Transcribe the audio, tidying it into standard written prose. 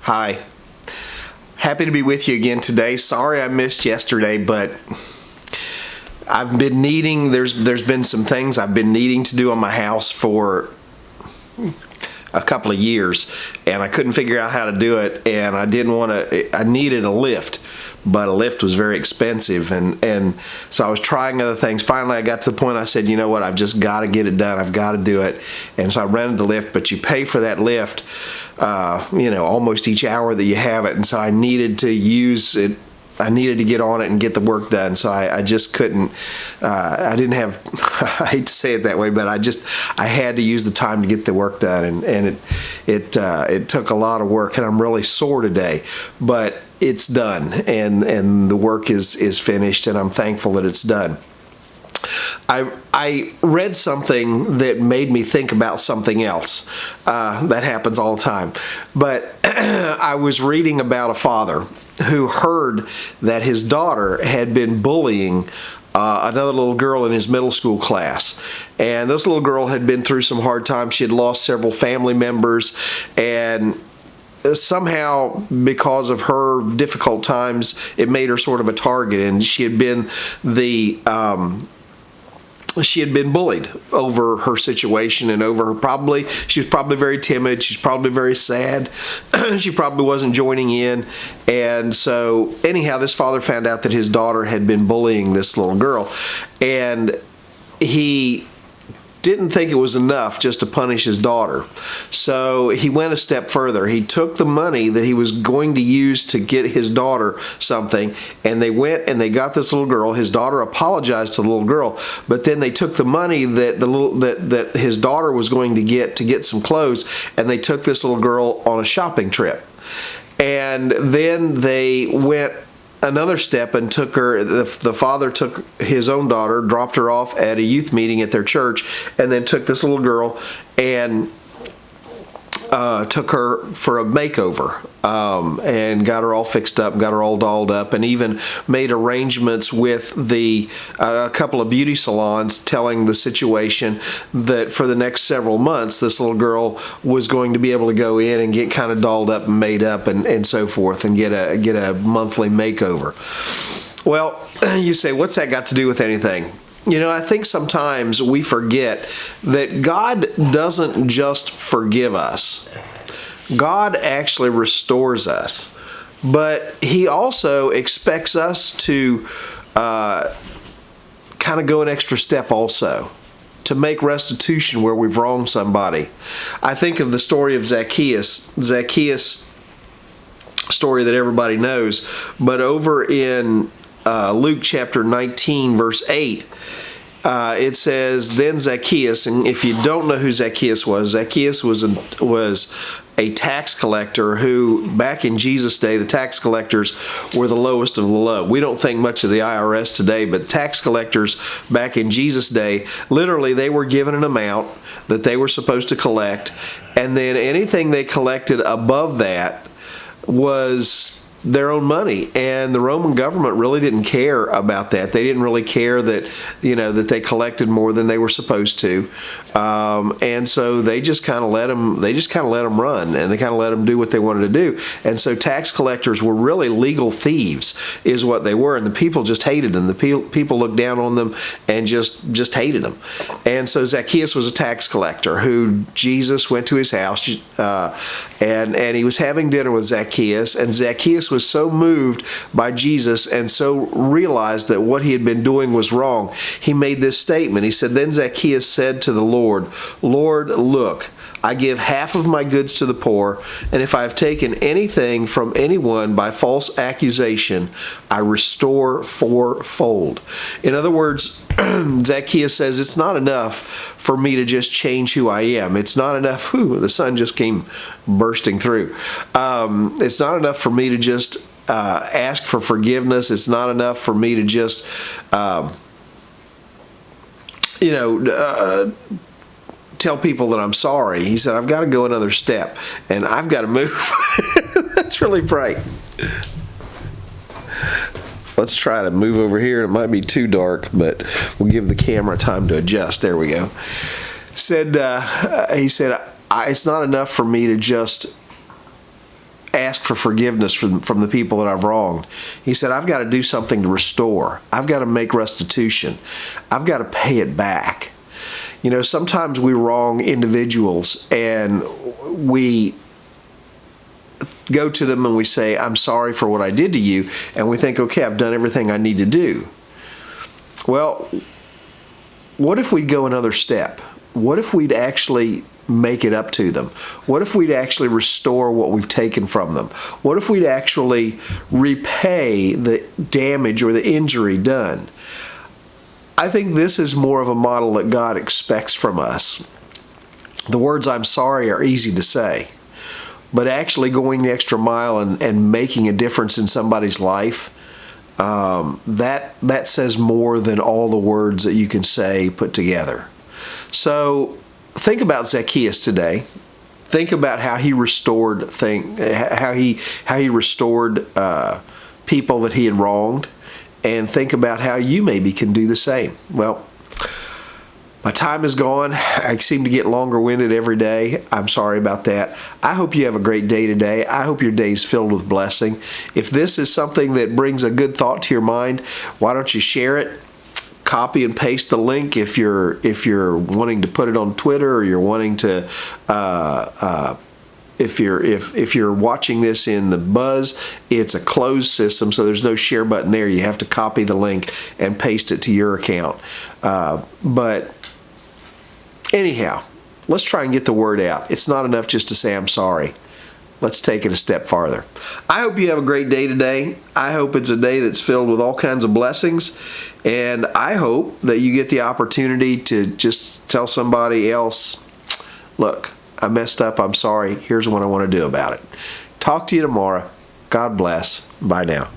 Hi. Happy to be with you again today. Sorry I missed yesterday, but I've been needing, there's been some things I've been needing to do on my house for a couple of years, and I couldn't figure out how to do it, and I needed a lift, but a lift was very expensive, and so I was trying other things. Finally, I got to the point I said, you know what, I've just got to get it done. I've got to do it. And so I rented the lift, but you pay for that lift, almost each hour that you have it, and so I needed to use it. I needed to get on it and get the work done, so I just couldn't. I didn't have. I hate to say it that way, but I had to use the time to get the work done, and it took a lot of work, and I'm really sore today, but it's done, and the work is finished, and I'm thankful that it's done. I read something that made me think about something else. That happens all the time. But I was reading about a father who heard that his daughter had been bullying another little girl in his middle school class. And this little girl had been through some hard times. She had lost several family members, and somehow, because of her difficult times, it made her sort of a target, and she had been bullied over her situation and over her she was probably very timid. She's probably very sad. She probably wasn't joining in. And so anyhow, this father found out that his daughter had been bullying this little girl, and he didn't think it was enough just to punish his daughter. So he went a step further. He took the money that he was going to use to get his daughter something, and they went and they got this little girl. His daughter apologized to the little girl, but then they took the money that that his daughter was going to get some clothes, and they took this little girl on a shopping trip. And then they went another step and took her. The father took his own daughter, dropped her off at a youth meeting at their church, and then took this little girl and took her for a makeover, and got her all fixed up, got her all dolled up, and even made arrangements with a couple of beauty salons, telling the situation that for the next several months this little girl was going to be able to go in and get kind of dolled up and made up and so forth, and get a monthly makeover. Well, you say, what's that got to do with anything? You know, I think sometimes we forget that God doesn't just forgive us. God actually restores us. But He also expects us to kind of go an extra step also, to make restitution where we've wronged somebody. I think of the story of Zacchaeus. Zacchaeus, story that everybody knows, but over in Luke chapter 19, verse 8, it says, then Zacchaeus, and if you don't know who Zacchaeus was a tax collector who, back in Jesus' day, the tax collectors were the lowest of the low. We don't think much of the IRS today, but tax collectors back in Jesus' day, literally they were given an amount that they were supposed to collect, and then anything they collected above that was their own money, and the Roman government really didn't care about that. They didn't really care that that they collected more than they were supposed to, and so they just kind of let them. They just kind of let them run, and they kind of let them do what they wanted to do. And so tax collectors were really legal thieves, is what they were, and the people just hated them. The people looked down on them and just hated them. And so Zacchaeus was a tax collector who Jesus went to his house, and he was having dinner with Zacchaeus, and Zacchaeus was so moved by Jesus and so realized that what he had been doing was wrong, he made this statement. He said, then Zacchaeus said to the Lord, Lord, look, I give half of my goods to the poor, and if I have taken anything from anyone by false accusation, I restore fourfold. In other words, Zacchaeus says, it's not enough for me to just change who I am. It's not enough. The sun just came bursting through. It's not enough for me to just ask for forgiveness. It's not enough for me to just, tell people that I'm sorry. He said, I've got to go another step, and I've got to move. That's really bright. Let's try to move over here. It might be too dark, but we'll give the camera time to adjust. There we go. He said, it's not enough for me to just ask for forgiveness from the people that I've wronged. He said, I've got to do something to restore. I've got to make restitution. I've got to pay it back. You know, sometimes we wrong individuals and we go to them and we say, I'm sorry for what I did to you. And we think, okay, I've done everything I need to do. Well, what if we'd go another step? What if we'd actually make it up to them? What if we'd actually restore what we've taken from them? What if we'd actually repay the damage or the injury done? I think this is more of a model that God expects from us. The words I'm sorry are easy to say, but actually going the extra mile and making a difference in somebody's life, that says more than all the words that you can say put together. So think about Zacchaeus today. Think about how he restored how he restored people that he had wronged, and think about how you maybe can do the same. Well, my time is gone. I seem to get longer-winded every day. I'm sorry about that. I hope you have a great day today. I hope your day is filled with blessing. If this is something that brings a good thought to your mind, why don't you share it? Copy and paste the link if you're wanting to put it on Twitter, or you're wanting to if you're watching this in the Buzz, it's a closed system, so there's no share button there. You have to copy the link and paste it to your account. But anyhow, let's try and get the word out. It's not enough just to say I'm sorry. Let's take it a step farther. I hope you have a great day today. I hope it's a day that's filled with all kinds of blessings. And I hope that you get the opportunity to just tell somebody else, look, I messed up. I'm sorry. Here's what I want to do about it. Talk to you tomorrow. God bless. Bye now.